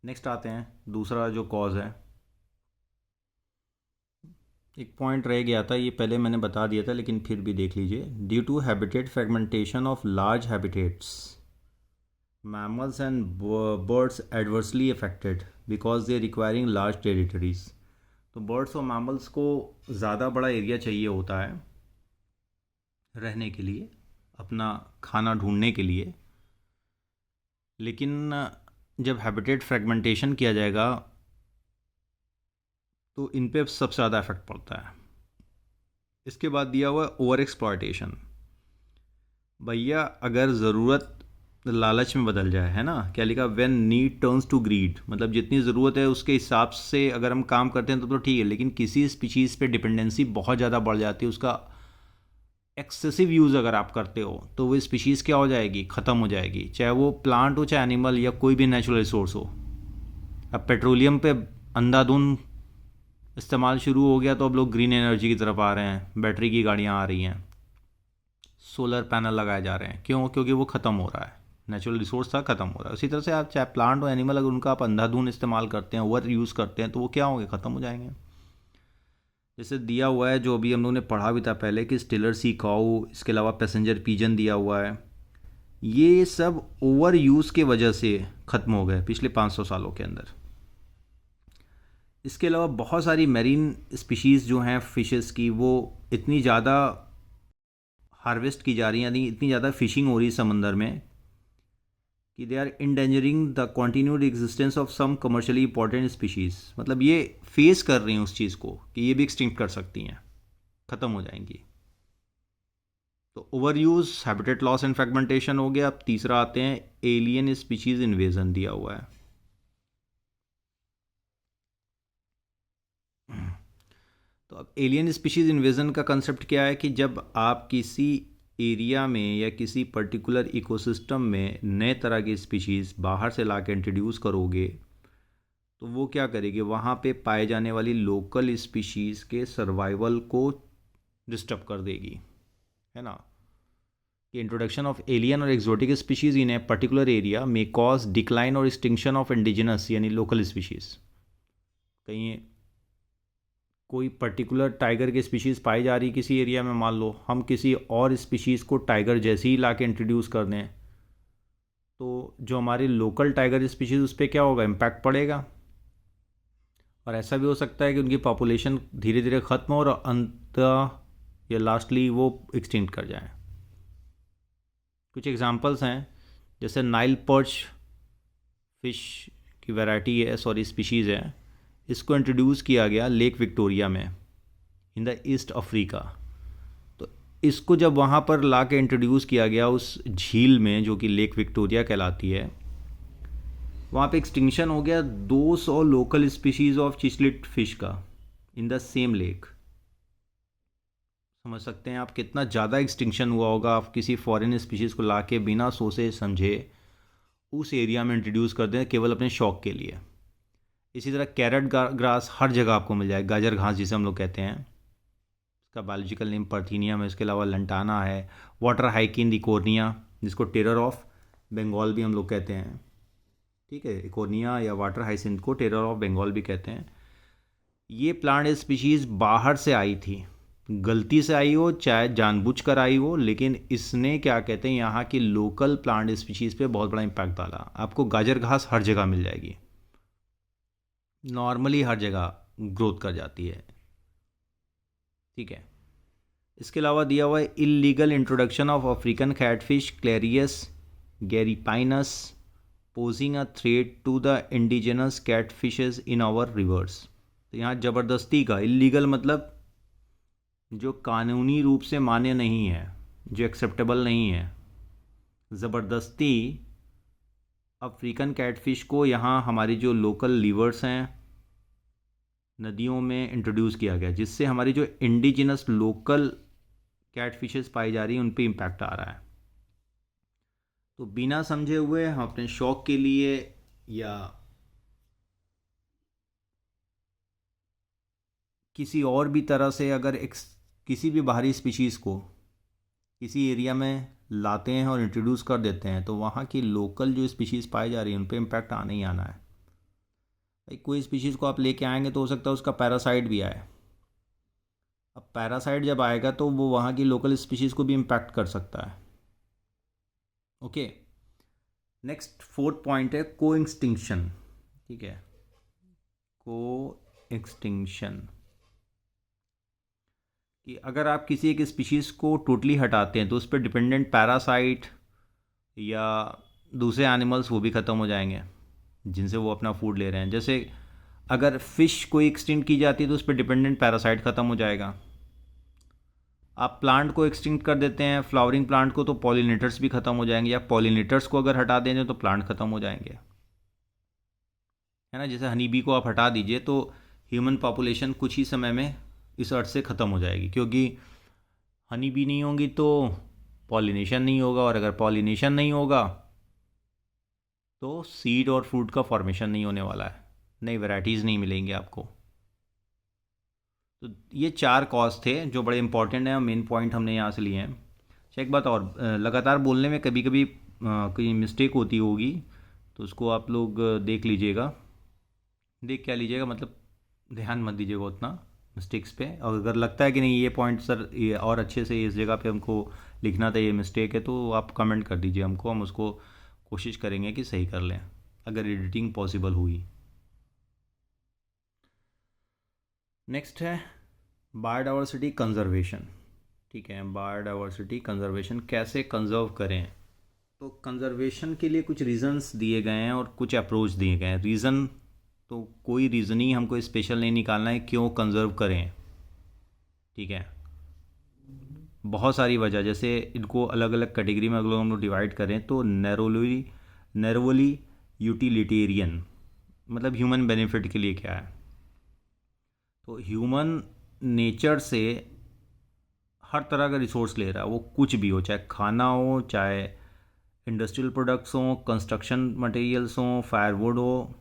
A: नेक्स्ट आते हैं, दूसरा जो कॉज है, एक पॉइंट रह गया था, ये पहले मैंने बता दिया था लेकिन फिर भी देख लीजिए। Due to habitat fragmentation of large habitats, mammals and birds adversely affected because they requiring large territories. तो बर्ड्स और मैमल्स को ज़्यादा बड़ा एरिया चाहिए होता है रहने के लिए, अपना खाना ढूंढने के लिए। लेकिन जब हैबिटेट फ्रेगमेंटेशन किया जाएगा तो इन पे सबसे ज़्यादा इफेक्ट पड़ता है। इसके बाद दिया हुआ ओवर एक्सप्लॉयटेशन। भैया अगर ज़रूरत लालच में बदल जाए, है ना, क्या लिखा, when need turns to greed, मतलब जितनी ज़रूरत है उसके हिसाब से अगर हम काम करते हैं तो ठीक है, लेकिन किसी स्पीशीज़ पे डिपेंडेंसी बहुत ज़्यादा बढ़ जाती है, उसका एक्सेसिव यूज़ अगर आप करते हो तो वो स्पीशीज़ क्या हो जाएगी, ख़त्म हो जाएगी, चाहे वो प्लांट हो, चाहे एनिमल, या कोई भी नेचुरल रिसोर्स हो। अब पेट्रोलियम पे अंधाधुंध इस्तेमाल शुरू हो गया तो अब लोग ग्रीन एनर्जी की तरफ आ रहे हैं, बैटरी की गाड़ियाँ आ रही हैं, सोलर पैनल लगाए जा रहे हैं। क्यों? क्योंकि वो ख़त्म हो रहा है, नेचुरल रिसोर्स था, ख़त्म हो रहा है। उसी तरह से आप चाहे प्लांट हो, एनिमल, अगर उनका आप अंधाधुंध इस्तेमाल करते हैं, ओवर यूज़ करते हैं, तो वो क्या होंगे, ख़त्म हो जाएंगे। जैसे दिया हुआ है, जो अभी हम लोगों ने पढ़ा भी था पहले, कि स्टिलर सी काऊ, इसके अलावा पैसेंजर पीजन दिया हुआ है, ये सब ओवर यूज़ के वजह से ख़त्म हो गए पिछले 500 सालों के अंदर। इसके अलावा बहुत सारी मैरीन स्पीशीज़ जो हैं फिशेस की, वो इतनी ज़्यादा हार्वेस्ट की जा रही है, यानी इतनी ज़्यादा फिशिंग हो रही है समंदर में कि they are endangering the continued existence of some commercially important species. मतलब ये फेस कर रही हैं उस चीज़ को कि ये भी एक्सटिंक्ट कर सकती हैं, ख़त्म हो जाएंगी। तो over use, habitat loss and fragmentation हो गया। अब तीसरा आते हैं एलियन स्पीशीज़ इन्वेजन, दिया हुआ है। तो अब एलियन स्पीशीज़ इन्वेजन का कंसेप्ट क्या है कि जब आप किसी एरिया में या किसी पर्टिकुलर इकोसिस्टम में नए तरह की स्पीशीज़ बाहर से ला के इंट्रोड्यूस करोगे तो वो क्या करेगी, वहाँ पे पाए जाने वाली लोकल स्पीशीज़ के सर्वाइवल को डिस्टर्ब कर देगी, है ना। कि इंट्रोडक्शन ऑफ एलियन और exotic species in a particular area may cause decline और एक्सटिंक्शन ऑफ इंडिजिनस यानी लोकल स्पीशीज़। कहीं कोई पर्टिकुलर टाइगर की स्पीशीज़ पाई जा रही किसी एरिया में, मान लो हम किसी और स्पीशीज़ को टाइगर जैसे ही ला के इंट्रोड्यूस कर दें तो जो हमारी लोकल टाइगर स्पीशीज़ उस पर क्या होगा, इम्पैक्ट पड़ेगा। और ऐसा भी हो सकता है कि उनकी पॉपुलेशन धीरे धीरे ख़त्म हो और अंत या लास्टली वो एक्सटिंक्ट कर जाए। कुछ एग्जांपल्स हैं, जैसे नाइल पर्च फिश की वैरायटी है, सॉरी स्पीशीज़ है, इसको इंट्रोड्यूस किया गया लेक विक्टोरिया में इन द ईस्ट अफ्रीका। तो इसको जब वहाँ पर ला के इंट्रोड्यूस किया गया उस झील में जो कि लेक विक्टोरिया कहलाती है, वहाँ पे एक्सटिंक्शन हो गया 200 लोकल स्पीशीज़ ऑफ चिचलिट फिश का इन द सेम लेक। समझ सकते हैं आप कितना ज़्यादा एक्सटिंक्शन हुआ होगा। आप किसी फॉरेन स्पीशीज़ को ला के बिना सोचे समझे उस एरिया में इंट्रोड्यूस कर दें केवल अपने शौक़ के लिए। इसी तरह कैरेट ग्रास हर जगह आपको मिल जाए, गाजर घास जिसे हम लोग कहते हैं, इसका बायोलॉजिकल नेम परथीनियम है। इसके अलावा लंटाना है, वाटर हाइकिन इकोर्निया जिसको टेरर ऑफ बंगाल भी हम लोग कहते हैं, ठीक है, इकोर्निया या वाटर हाइसिंथ को टेरर ऑफ बंगाल भी कहते हैं। ये प्लांट स्पीशीज़ बाहर से आई थी, गलती से आई हो चाहे जानबूझकर आई हो, लेकिन इसने क्या कहते हैं यहाँ की लोकल प्लांट स्पीशीज़ पे बहुत बड़ा इम्पैक्ट डाला। आपको गाजर घास हर जगह मिल जाएगी, नॉर्मली हर जगह ग्रोथ कर जाती है, ठीक है। इसके अलावा दिया हुआ है illegal introduction of African catfish Clarias gariepinus posing a threat to the indigenous catfishes in our rivers. तो यहाँ ज़बरदस्ती का, इलीगल मतलब जो कानूनी रूप से मान्य नहीं है, जो एक्सेप्टेबल नहीं है, ज़बरदस्ती अफ्रीकन कैटफिश को यहाँ हमारी जो लोकल लीवर्स हैं नदियों में इंट्रोड्यूस किया गया, जिससे हमारी जो इंडिजिनस लोकल कैटफिशेस पाई जा रही हैं उन पे इम्पैक्ट आ रहा है। तो बिना समझे हुए हम अपने शौक़ के लिए या किसी और भी तरह से अगर किसी भी बाहरी स्पीशीज़ को किसी एरिया में लाते हैं और इंट्रोड्यूस कर देते हैं तो वहाँ की लोकल जो स्पीशीज़ पाई जा रही है उन पे इम्पैक्ट आना ही आना है। भाई कोई स्पीशीज़ को आप लेके आएंगे तो हो सकता है उसका पैरासाइट भी आए। अब पैरासाइट जब आएगा तो वो वहाँ की लोकल स्पीशीज़ को भी इम्पैक्ट कर सकता है। ओके, नेक्स्ट फोर्थ पॉइंट है को एक्सटिंक्शन, ठीक है, को एक्सटिंक्शन। कि अगर आप किसी एक स्पीशीज़ को टोटली हटाते हैं तो उस पर डिपेंडेंट पैरासाइट या दूसरे एनिमल्स वो भी ख़त्म हो जाएंगे जिनसे वो अपना फूड ले रहे हैं। जैसे अगर फ़िश को एक्सटिंक्ट की जाती है तो उस पर डिपेंडेंट पैरासाइट ख़त्म हो जाएगा। आप प्लांट को एक्सटिंक्ट कर देते हैं, फ्लावरिंग प्लांट को, तो पॉलिनेटर्स भी ख़त्म हो जाएंगे, या पॉलिनेटर्स को अगर हटा देंगे तो प्लांट ख़त्म हो जाएंगे, है ना। जैसे हनी बी को आप हटा दीजिए तो ह्यूमन पॉपुलेशन कुछ ही समय में इस अर्थ से ख़त्म हो जाएगी, क्योंकि हनी बी नहीं होंगी तो पॉलिनेशन नहीं होगा, और अगर पॉलिनेशन नहीं होगा तो सीड और फ्रूट का फॉर्मेशन नहीं होने वाला है, नई वैरायटीज़ नहीं मिलेंगी आपको। तो ये 4 कॉज थे जो बड़े इंपॉर्टेंट हैं, मेन पॉइंट हमने यहाँ से लिए हैं। अच्छा एक बात और, लगातार बोलने में कभी कभी कोई मिस्टेक होती होगी तो उसको आप लोग देख लीजिएगा, देख क्या लीजिएगा, मतलब ध्यान मत दीजिएगा उतना मिस्टेक्स पे। और अगर लगता है कि नहीं ये पॉइंट सर ये और अच्छे से इस जगह पे हमको लिखना था, ये मिस्टेक है, तो आप कमेंट कर दीजिए हमको, हम उसको कोशिश करेंगे कि सही कर लें अगर एडिटिंग पॉसिबल हुई। नेक्स्ट है बायोडाइवर्सिटी कंजर्वेशन। ठीक है, बायोडाइवर्सिटी कंजर्वेशन कैसे कंजर्व करें। तो कंजर्वेशन के लिए कुछ रीज़न्स दिए गए हैं और कुछ अप्रोच दिए गए हैं। रीज़न तो कोई रीज़न ही हमको स्पेशल नहीं निकालना है क्यों कंजर्व करें, ठीक है। बहुत सारी वजह, जैसे इनको अलग अलग कैटेगरी में अगर हम लोग डिवाइड करें तो नैरोली यूटिलिटेरियन, मतलब ह्यूमन बेनिफिट के लिए क्या है। तो ह्यूमन नेचर से हर तरह का रिसोर्स ले रहा है, वो कुछ भी हो, चाहे खाना हो, चाहे इंडस्ट्रियल प्रोडक्ट्स हों, कंस्ट्रक्शन मटेरियल्स हों, फायरवुड हो,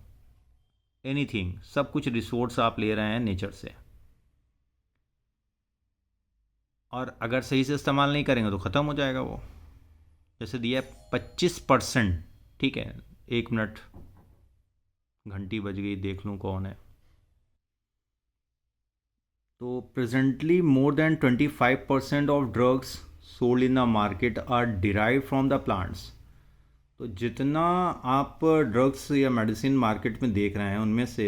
A: एनीथिंग, सब कुछ रिसोर्स आप ले रहे हैं नेचर से। और अगर सही से इस्तेमाल नहीं करेंगे तो ख़त्म हो जाएगा वो। जैसे दिया है 25%, ठीक है। 1 मिनट, घंटी बज गई, देख लूँ कौन है। तो presently more than 25% of drugs sold in the market are derive from the plants. तो जितना आप ड्रग्स या मेडिसिन मार्केट में देख रहे हैं उनमें से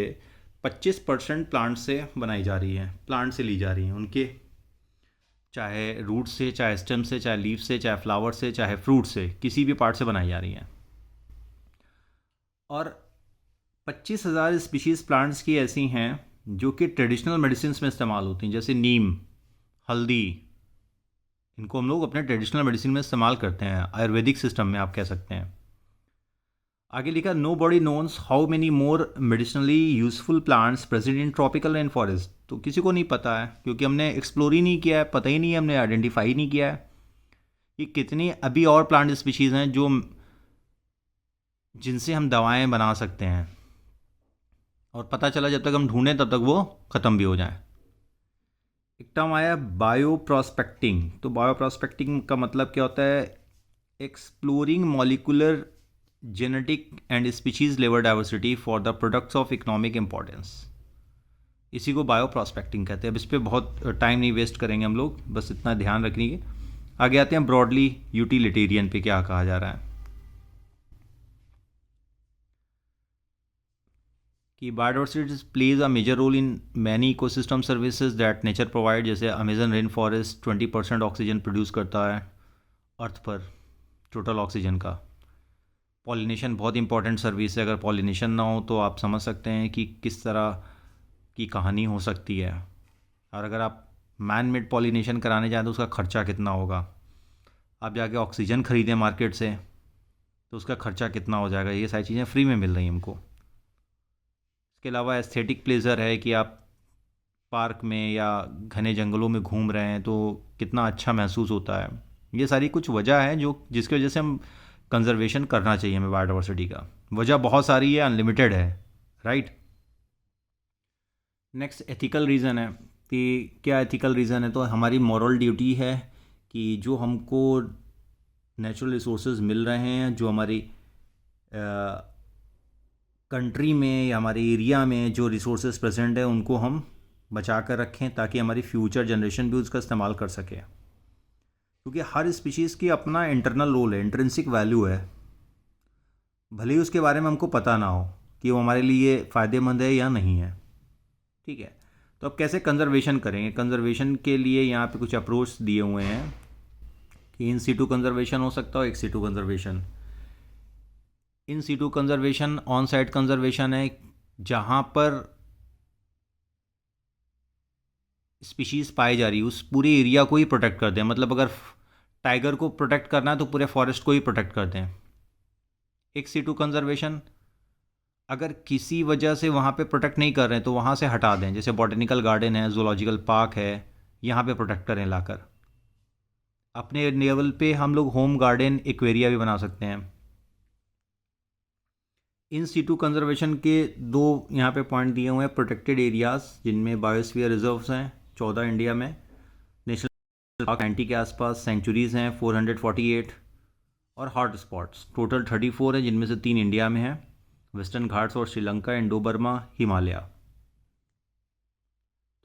A: 25% प्लांट से बनाई जा रही है, प्लांट से ली जा रही हैं उनके, चाहे रूट से, चाहे स्टेम से, चाहे लीफ से, चाहे फ्लावर से, चाहे फ्रूट से, किसी भी पार्ट से बनाई जा रही हैं। और 25,000 स्पीशीज़ प्लांट्स की ऐसी हैं जो कि ट्रेडिशनल मेडिसिन में इस्तेमाल होती हैं, जैसे नीम, हल्दी, इनको हम लोग अपने ट्रेडिशनल मेडिसिन में इस्तेमाल करते हैं, आयुर्वेदिक सिस्टम में आप कह सकते हैं। आगे लिखा, nobody knows how many more medicinally useful plants present in tropical rain forest. तो किसी को नहीं पता है क्योंकि हमने एक्सप्लोर ही नहीं किया है, पता ही नहीं है, हमने आइडेंटिफाई नहीं किया है कि कितनी अभी और प्लांट स्पीशीज़ हैं जो जिनसे हम दवाएं बना सकते हैं, और पता चला जब तक हम ढूंढें तब तक वो ख़त्म भी हो जाए। एक टर्म आया बायो प्रॉस्पेक्टिंग। तो बायो प्रॉस्पेक्टिंग का मतलब क्या होता है, exploring molecular genetic and species level diversity for the products of economic importance. इसी को बायो प्रॉस्पेक्टिंग कहते हैं। अब इस पर बहुत टाइम नहीं वेस्ट करेंगे हम लोग, बस इतना ध्यान रखिए। आगे आते हैं ब्रॉडली यूटिलिटेरियन पे क्या कहा जा रहा है कि biodiversity plays a major role in many ecosystem services that nature provide. जैसे Amazon rain forest 20% oxygen produce करता है अर्थ पर, टोटल ऑक्सीजन का। पॉलिनेशन बहुत इंपॉर्टेंट सर्विस है, अगर पॉलिनेशन ना हो तो आप समझ सकते हैं कि किस तरह की कहानी हो सकती है। और अगर आप मैन मेड पॉलिनेशन कराने जाएँ तो उसका खर्चा कितना होगा। आप जाके ऑक्सीजन ख़रीदें मार्केट से तो उसका खर्चा कितना हो जाएगा। ये सारी चीज़ें फ्री में मिल रही हैं हमको। इसके अलावा एस्थेटिक प्लेजर है कि आप पार्क में या घने जंगलों में घूम रहे हैं तो कितना अच्छा महसूस होता है। ये सारी कुछ वजह है जो जिसकी वजह से हम कंजर्वेशन करना चाहिए हमें बायोडाइवर्सिटी का। वजह बहुत सारी है, अनलिमिटेड है, राइट। नेक्स्ट एथिकल रीज़न है कि क्या एथिकल रीज़न है, तो हमारी मॉरल ड्यूटी है कि जो हमको नेचुरल रिसोर्सेज मिल रहे हैं, जो हमारी कंट्री में या हमारे एरिया में जो रिसोर्सेज प्रेजेंट है उनको हम बचा कर रखें ताकि हमारी फ्यूचर जनरेशन भी उसका इस्तेमाल कर सके। क्योंकि हर स्पीशीज़ की अपना इंटरनल रोल है, इंट्रिंसिक वैल्यू है, भले ही उसके बारे में हमको पता ना हो कि वो हमारे लिए फ़ायदेमंद है या नहीं है, ठीक है। तो अब कैसे कंजर्वेशन करेंगे। कंजर्वेशन के लिए यहाँ पे कुछ अप्रोच दिए हुए हैं कि इन सीटू कंजर्वेशन हो सकता है, ex situ conservation. In situ conservation on site conservation है जहाँ पर स्पीशीज़ पाई जा रही है उस पूरे एरिया को ही प्रोटेक्ट कर दें। मतलब अगर टाइगर को प्रोटेक्ट करना है तो पूरे फॉरेस्ट को ही प्रोटेक्ट कर दें। एक सीटू कंजर्वेशन, अगर किसी वजह से वहाँ पे प्रोटेक्ट नहीं कर रहे हैं तो वहाँ से हटा दें। जैसे बॉटेनिकल गार्डन है, जूलॉजिकल पार्क है, यहाँ पे प्रोटेक्ट करें लाकर। अपने लेवल पे हम लोग होम गार्डन, एक्वेरिया भी बना सकते हैं। इन सीटू कंजर्वेशन के दो यहाँ पे पॉइंट दिए हुए हैं। प्रोटेक्टेड एरियाज़ जिनमें बायोस्फीयर रिजर्व्स हैं 14 इंडिया में, नेशनल पार्क 90 के आसपास, सेंचुरीज़ हैं 448, और हॉट स्पॉट्स टोटल 34 हैं जिनमें से 3 इंडिया में हैं, वेस्टर्न घाट्स और श्रीलंका, इंडो बर्मा, हिमालय।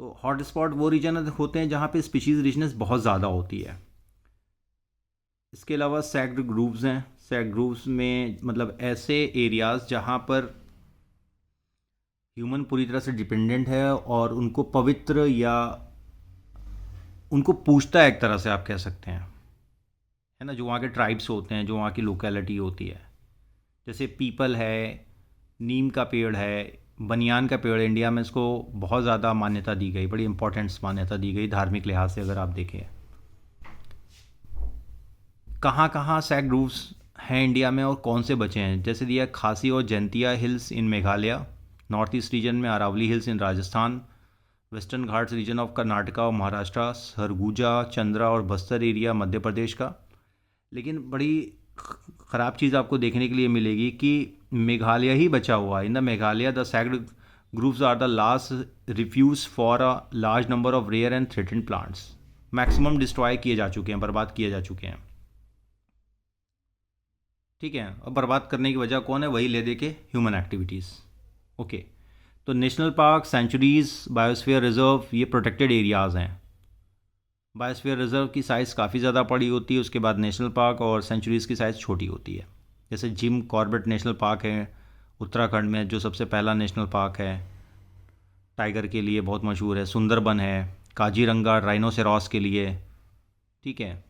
A: तो हॉट स्पॉट वो रीजन होते हैं जहाँ पे स्पीशीज़ रिचनेस बहुत ज़्यादा होती है। इसके अलावा सैक्ड ग्रुप्स हैं। सैक्ड ग्रुप्स में मतलब ऐसे एरियाज़ जहाँ पर ह्यूमन पूरी तरह से डिपेंडेंट है और उनको पवित्र या उनको पूछता है, एक तरह से आप कह सकते हैं, है ना, जो वहाँ के ट्राइब्स होते हैं, जो वहाँ की लोकेलिटी होती है। जैसे पीपल है, नीम का पेड़ है, बनियान का पेड़ है, इंडिया में इसको बहुत ज़्यादा मान्यता दी गई, बड़ी इंपॉर्टेंस मान्यता दी गई धार्मिक लिहाज से, अगर आप देखें। कहाँ कहाँ सैग ग्रूव्स हैं इंडिया में और कौन से बचे हैं, जैसे दिया खासी और Jaintia Hills in Meghalaya, North East region में Aravalli Hills in Rajasthan, Western Ghats region of Karnataka और महाराष्ट्र, सरगुजा, चंद्रा और बस्तर एरिया मध्य प्रदेश का। लेकिन बड़ी ख़राब चीज़ आपको देखने के लिए मिलेगी कि मेघालय ही बचा हुआ है। In the Meghalaya the sacred groves are the last refuge for a large number of rare and threatened plants. Maximum destroy किए जा चुके हैं, बर्बाद किए जा चुके हैं। ठीक है, अब बर्बाद करने की वजह कौन है, वही ले दे के ह्यूमन एक्टिविटीज़। ओके, तो national park, centuries, biosphere reserve, ये प्रोटेक्टेड एरियाज़ हैं। बायोस्फीयर रिजर्व की साइज़ काफ़ी ज़्यादा बड़ी होती है, उसके बाद नेशनल पार्क और सेंचुरीज़ की साइज़ छोटी होती है। जैसे जिम कॉर्बेट नेशनल पार्क है उत्तराखंड में, जो सबसे पहला नेशनल पार्क है, टाइगर के लिए बहुत मशहूर है। सुंदरबन है, काजीरंगा राइनोसेरॉस के लिए। ठीक है,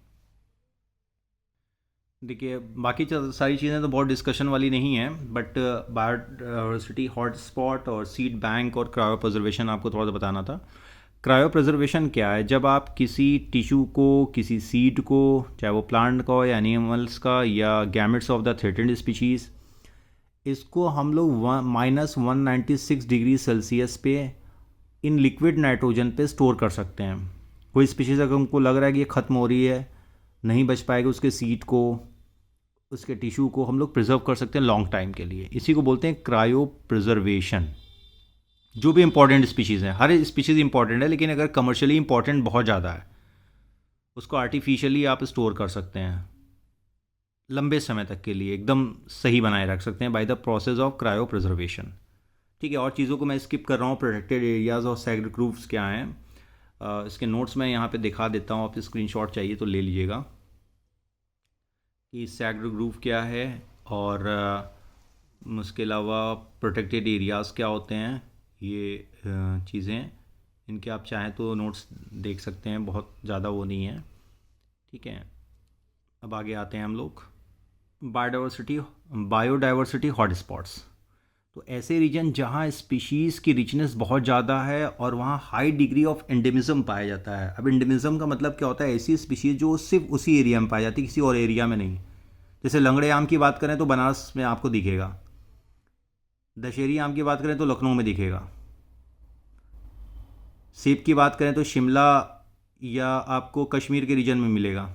A: देखिए बाकी सारी चीज़ें तो बहुत डिस्कशन वाली नहीं है, बट बायोडाइवर्सिटी हॉटस्पॉट और सीड बैंक और क्रायो प्रिजर्वेशन आपको थोड़ा सा बताना था। क्रायो प्रिजर्वेशन क्या है, जब आप किसी टिश्यू को, किसी सीड को, चाहे वो प्लांट का हो या एनिमल्स का या gametes of the threatened species, इसको हम लोग -196 डिग्री सेल्सियस पे इन लिक्विड नाइट्रोजन पे स्टोर कर सकते हैं। कोई स्पीशीज़ अगर उनको लग रहा है कि ये ख़त्म हो रही है, नहीं बच पाएगी, उसके सीड को, उसके टिश्यू को हम लोग प्रिजर्व कर सकते हैं लॉन्ग टाइम के लिए। इसी को बोलते हैं क्रायो प्रिजर्वेशन। जो भी इंपॉर्टेंट स्पीशीज़ हैं, हर स्पीशीज़ इंपॉर्टेंट है, लेकिन अगर कमर्शियली इंपॉर्टेंट बहुत ज़्यादा है, उसको आर्टिफिशियली आप स्टोर कर सकते हैं लंबे समय तक के लिए, एकदम सही बनाए रख सकते हैं by the process of cryo preservation. ठीक है, और चीज़ों को मैं स्किप कर रहा हूँ। प्रोटेक्टेड एरियाज़ और सैग्ड ग्रुप्स क्या हैं, इसके नोट्स मैं यहाँ पे दिखा देता हूँ, आप स्क्रीनशॉट चाहिए तो ले लीजिएगा कि सैग्ड ग्रुप क्या है, और उसके अलावा प्रोटेक्टेड एरियाज़ क्या होते हैं। ये चीज़ें, इनके आप चाहें तो नोट्स देख सकते हैं, बहुत ज़्यादा वो नहीं है। ठीक है, अब आगे आते हैं हम लोग। बायोडाइवर्सिटी हॉटस्पॉट्स, तो ऐसे रीजन जहाँ स्पीशीज़ की रिचनेस बहुत ज़्यादा है और वहाँ हाई डिग्री ऑफ एंडेमिज्म पाया जाता है। अब एंडेमिज्म का मतलब क्या होता है, ऐसी स्पीशीज़ जो सिर्फ उसी एरिया में पाई जाती है, किसी और एरिया में नहीं। जैसे लंगड़े आम की बात करें तो बनारस में आपको दिखेगा, दशहरी आम की बात करें तो लखनऊ में दिखेगा, सेब की बात करें तो शिमला या आपको कश्मीर के रीजन में मिलेगा।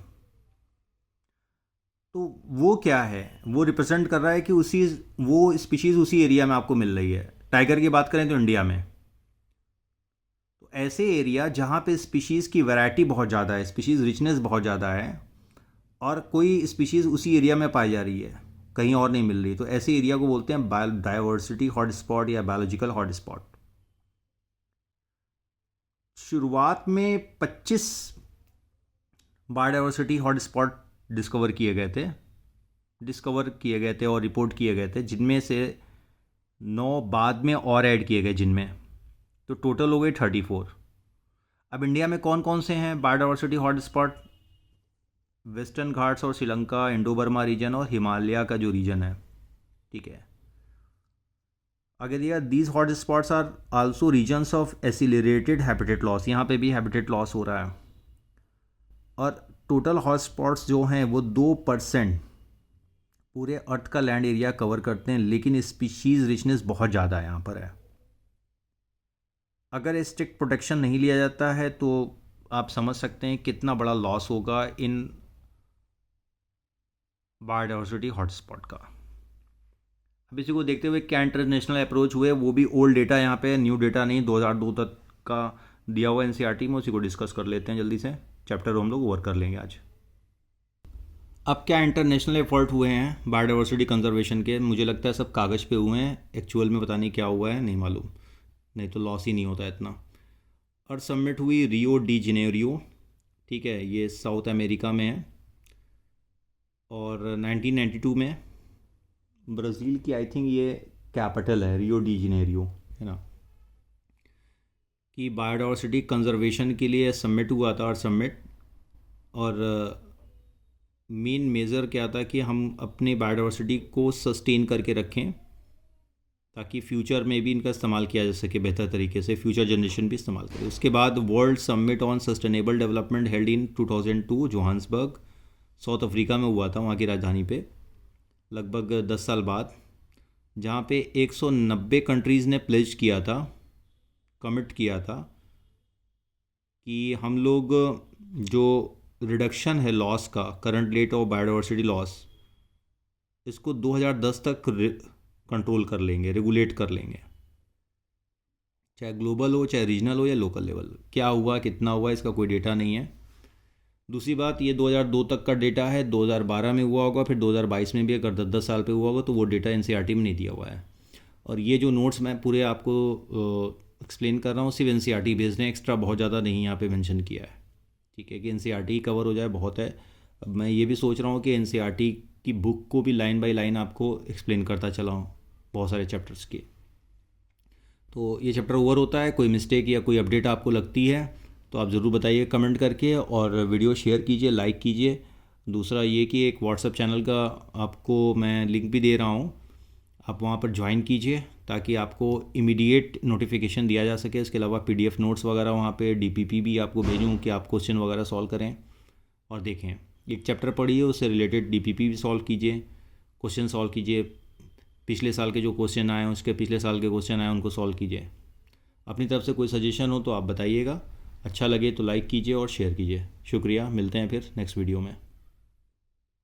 A: तो वो क्या है, वो रिप्रेजेंट कर रहा है कि उसी, वो स्पीशीज़ उसी एरिया में आपको मिल रही है। टाइगर की बात करें तो इंडिया में। तो ऐसे एरिया जहाँ पे स्पीशीज़ की वैरायटी बहुत ज़्यादा है, स्पीशीज़ रिचनेस बहुत ज़्यादा है, और कोई स्पीशीज़ उसी एरिया में पाई जा रही है, कहीं और नहीं मिल रही, तो ऐसे एरिया को बोलते हैं बायोडाइवर्सिटी हॉटस्पॉट या बायोलॉजिकल हॉटस्पॉट। शुरुआत में 25 बायोडाइवर्सिटी हॉटस्पॉट डिस्कवर किए गए थे और रिपोर्ट किए गए थे, जिनमें से 9 बाद में और ऐड किए गए जिनमें, तो टोटल हो गए 34। अब इंडिया में कौन कौन से हैं बायोडाइवर्सिटी हॉटस्पॉट, वेस्टर्न घाट्स और श्रीलंका, इंडो बर्मा रीजन और हिमालय का जो रीजन है। ठीक है, आगे दिया these hot spots are also regions of accelerated habitat loss, यहाँ पे भी हैबिटेट लॉस हो रहा है। और टोटल हॉट स्पॉट्स जो हैं वो 2% पूरे अर्थ का लैंड एरिया कवर करते हैं, लेकिन स्पीशीज़ रिचनेस बहुत ज़्यादा यहाँ पर है। अगर स्ट्रिक्ट प्रोटेक्शन नहीं लिया जाता है तो आप समझ सकते हैं कितना बड़ा लॉस होगा इन बायोडाइवर्सिटी हॉटस्पॉट का। अब इसी को देखते हुए क्या इंटरनेशनल अप्रोच हुए, वो भी ओल्ड डेटा यहाँ पे, न्यू डेटा नहीं, 2002 तक का दिया हुआ एनसीईआरटी में, उसी को डिस्कस कर लेते हैं जल्दी से। चैप्टर हम लोग ओवर कर लेंगे आज। अब क्या इंटरनेशनल एफर्ट हुए हैं बायोडाइवर्सिटी कंजर्वेशन के, मुझे लगता है सब कागज़ पे हुए हैं, एक्चुअल में पता नहीं क्या हुआ है, नहीं मालूम, नहीं तो लॉस ही नहीं होता इतना। और सबमिट हुई रियो डी जेनेरियो, ठीक है, ये साउथ अमेरिका में है, और 1992 में ब्राज़ील की आई थिंक ये कैपिटल है, रियो डी जेनेरियो, है ना। कि बायोडाइवर्सिटी कंजर्वेशन के लिए सबमिट हुआ था और मेन मेज़र क्या था कि हम अपने बायोडाइवर्सिटी को सस्टेन करके रखें ताकि फ्यूचर में भी इनका इस्तेमाल किया जा सके बेहतर तरीके से, फ्यूचर जनरेशन भी इस्तेमाल करे। उसके बाद world summit on sustainable development held in 2002 Johannesburg south Africa में हुआ था, वहाँ की राजधानी पे, लगभग 10 साल बाद, जहाँ पे 190 कंट्रीज़ ने प्लेज किया था, कमिट किया था कि हम लोग जो रिडक्शन है लॉस का, current rate of biodiversity loss, इसको 2010 तक कंट्रोल कर लेंगे, रेगुलेट कर लेंगे, चाहे ग्लोबल हो, चाहे रीजनल हो या लोकल लेवल। क्या हुआ, कितना हुआ, इसका कोई डेटा नहीं है। दूसरी बात, ये 2002 तक का डेटा है, 2012 में हुआ होगा, फिर 2022 में भी अगर 10-10 साल पे हुआ होगा तो वो डेटा एनसीईआरटी में नहीं दिया हुआ है। और ये जो नोट्स मैं पूरे आपको एक्सप्लेन कर रहा हूँ सिर्फ एनसीईआरटी बेस्ड हैं, एक्स्ट्रा बहुत ज़्यादा नहीं यहाँ पे मेंशन किया है, ठीक है, कि एनसीईआरटी कवर हो जाए बहुत है। अब मैं ये भी सोच रहा हूँ कि एनसीईआरटी की बुक को भी लाइन बाय लाइन आपको एक्सप्लेन करता चला हूँ बहुत सारे चैप्टर्स के। तो ये चैप्टर ओवर होता है। कोई मिस्टेक या कोई अपडेट आपको लगती है तो आप ज़रूर बताइए कमेंट करके, और वीडियो शेयर कीजिए, लाइक कीजिए। दूसरा ये कि एक व्हाट्सएप चैनल का आपको मैं लिंक भी दे रहा हूँ, आप वहाँ पर ज्वाइन कीजिए ताकि आपको इमीडिएट नोटिफिकेशन दिया जा सके। इसके अलावा पीडीएफ नोट्स वगैरह वहाँ पे डीपीपी भी आपको भेजूँ कि आप क्वेश्चन वगैरह सॉल्व करें और देखें। एक चैप्टर पढ़िए, उससे रिलेटेड डीपीपी भी सॉल्व कीजिए, क्वेश्चन सॉल्व कीजिए, पिछले साल के जो क्वेश्चन आए हैं उसके पिछले साल के क्वेश्चन आए उनको सॉल्व कीजिए। अपनी तरफ से कोई सजेशन हो तो आप बताइएगा। अच्छा लगे तो लाइक कीजिए और शेयर कीजिए। शुक्रिया, मिलते हैं फिर नेक्स्ट वीडियो में।